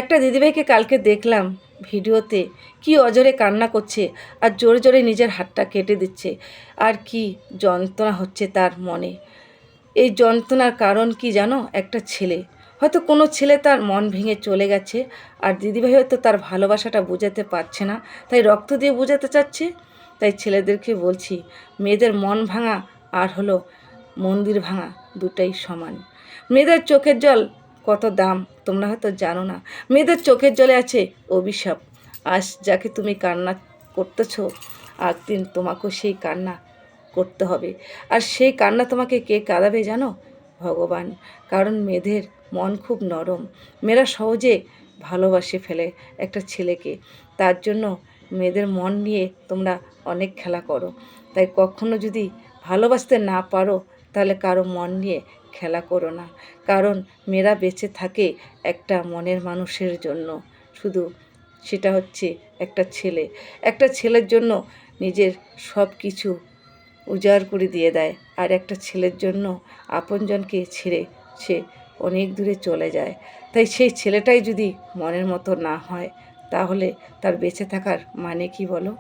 একটা দিদিভাইকে কালকে দেখলাম ভিডিওতে, কি অজরে কান্না করছে আর জোরে জোরে নিজের হাতটা কেটে দিচ্ছে, আর কি যন্ত্রণা হচ্ছে তার মনে। এই যন্ত্রণার কারণ কি জানো? একটা ছেলে, হয়তো কোনো ছেলে তার মন ভেঙে চলে গেছে, আর দিদিভাই হয়তো তার ভালোবাসাটা বোঝাতে পারছে না, তাই রক্ত দিয়ে বোঝাতে চাচ্ছে। তাই ছেলেদেরকে বলছি, মেয়েদের মন ভাঙা আর হলো মন্দির ভাঙা দুটাই সমান। মেয়েদের চোখের জল কত দাম তোমরা হয়তো জানো না। মেয়েদের চোখের জলে আছে অভিশাপ। আজ যাকে তুমি কান্না করতেছ, একদিন তোমাকেও সেই কান্না করতে হবে। আর সেই কান্না তোমাকে কে কাঁদাবে জানো? ভগবান। কারণ মেয়েদের মন খুব নরম, মেয়েরা সহজে ভালোবাসে ফেলে একটা ছেলেকে। তার জন্য মেয়েদের মন নিয়ে তোমরা অনেক খেলা করো। তাই কখনো যদি ভালোবাসতে না পারো, তাহলে কারো মন নিয়ে খেলা করো না। কারণ মেয়েরা বেঁচে থাকে একটা মনের মানুষের জন্য, শুধু সেটা হচ্ছে একটা ছেলে। একটা ছেলের জন্য নিজের সব কিছু উজাড় করে দিয়ে দেয়, আর একটা ছেলের জন্য আপনজনকে ছেড়ে সে অনেক দূরে চলে যায়। তাই সেই ছেলেটাই যদি মনের মতো না হয়, তাহলে তার বেঁচে থাকার মানে কি বলো?